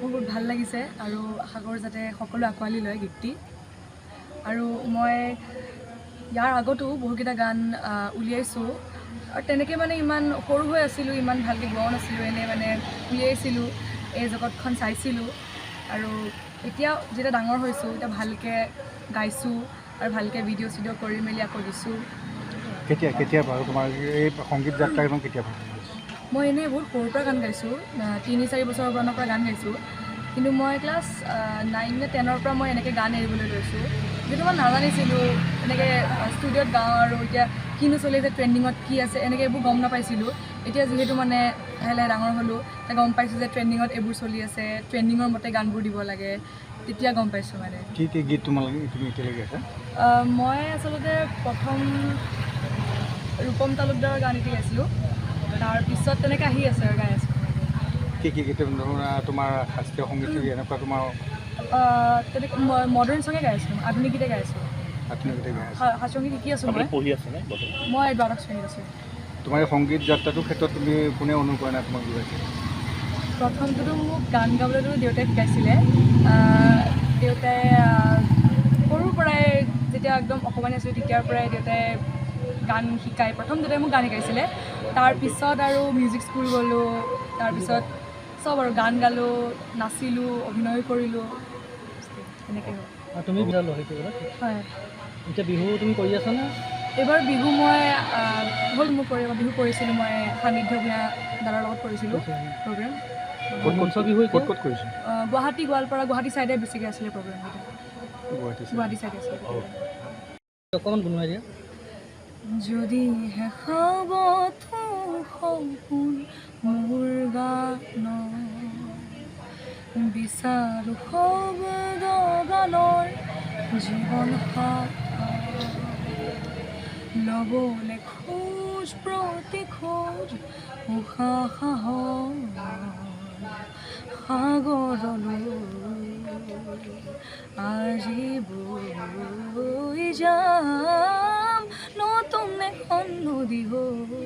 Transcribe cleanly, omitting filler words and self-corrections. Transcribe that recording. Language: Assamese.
মোৰ বহুত ভাল লাগিছে আৰু আশা কৰোঁ যাতে সকলো আঁকোৱালি লয় গীতটি আৰু মই ইয়াৰ আগতো বহুকেইটা গান উলিয়াইছোঁ আৰু তেনেকৈ মানে ইমান সৰু হৈ আছিলোঁ ইমান ভালকৈ গোৱাও নাছিলোঁ এনেই মানে উলিয়াইছিলোঁ এই জগতখন চাইছিলোঁ আৰু এতিয়া যেতিয়া ডাঙৰ হৈছোঁ এতিয়া ভালকৈ গাইছোঁ আৰু ভালকৈ ভিডিঅ' চিডিঅ' কৰি মেলি আকৌ দিছোঁ কেতিয়া বাৰু তোমাৰ এই সংগীত যাত্ৰা ইমান কেতিয়া মই এনেই বহুত সৰুৰ পৰা গান গাইছোঁ 3-4 বছৰৰ পৰা গান গাইছোঁ কিন্তু মই ক্লাছ 9 নে 10ৰ পৰা মই এনেকৈ গান এৰিবলৈ লৈছোঁ যিটো মই নাজানিছিলোঁ এনেকৈ ষ্টুডিঅ'ত গাওঁ আৰু এতিয়া কিনো চলি আছে ট্ৰেণ্ডিঙত কি আছে এনেকৈ এইবোৰ গম নাপাইছিলোঁ এতিয়া যিহেতু মানে লাহে লাহে ডাঙৰ হ'লোঁ এতিয়া গম পাইছোঁ যে ট্ৰেণ্ডিঙত এইবোৰ চলি আছে ট্ৰেণ্ডিঙৰ মতে গানবোৰ দিব লাগে তেতিয়া গম পাইছোঁ মানে কি গীত তোমালোকে তুমি এতিয়ালৈকে আছে মই আচলতে প্ৰথম ৰূপম তালুকদাৰৰ গান এটি গাইছিলোঁ তাৰপিছত তেনেকৈ আহি আছে আৰু গাই আছোঁ কি গীত তোমাৰ শাস্ত্ৰীয় সংগীত এনেকুৱা তোমাৰ তেনেকৈ মডাৰ্ণ ছঙে গাই আছোঁ আধুনিক গীতে গাই আছোঁ শাস্ত্ৰীয় সংগীত শিকি আছোঁ মই দ্বাদশ শ্ৰেণীত আছোঁ তোমাৰ এই সংগীত যাত্ৰাটোৰ ক্ষেত্ৰত তুমি কোনে অনুপ্ৰেৰণা তোমাক যোগাইছে প্ৰথমটোতো মোক গান গাবলৈতো দেউতাই শিকাইছিলে দেউতাই সৰুৰ পৰাই যেতিয়া একদম অকণমানি আছিলোঁ তেতিয়াৰ পৰাই দেউতাই গান শিকাই প্ৰথম দেউতাই মোক গান শিকাইছিলে তাৰপিছত আৰু মিউজিক স্কুল গ'লোঁ তাৰপিছত চব আৰু গান গালোঁ নাচিলোঁ অভিনয় কৰিলোঁ এনেকৈ হ'ল তুমি হয় এতিয়া বিহু তুমি কৰি আছানে এইবাৰ বিহু মই হ'ল মোৰ বিহু কৰিছিলোঁ মই সান্নিধ্য ভূঞা দাদাৰ লগত কৰিছিলোঁ প্ৰগ্ৰেম ক'ত কৰিছোঁ গুৱাহাটী গোৱালপাৰা গুৱাহাটী ছাইডে বেছিকৈ আছিলে প্ৰগ্ৰেমকেইটা গুৱাহাটী ছাইডে আছিলে অকণমান বনোৱাই দিয়া যদি সাৱথো সপোন মোৰ গান বিচাৰো শব্দ গানৰ জীৱন ল'বলে খোজ প্ৰতি খোজ উশাহ সাগৰলৈ আজি বৈ যাম নতুন এখন নদী হৈ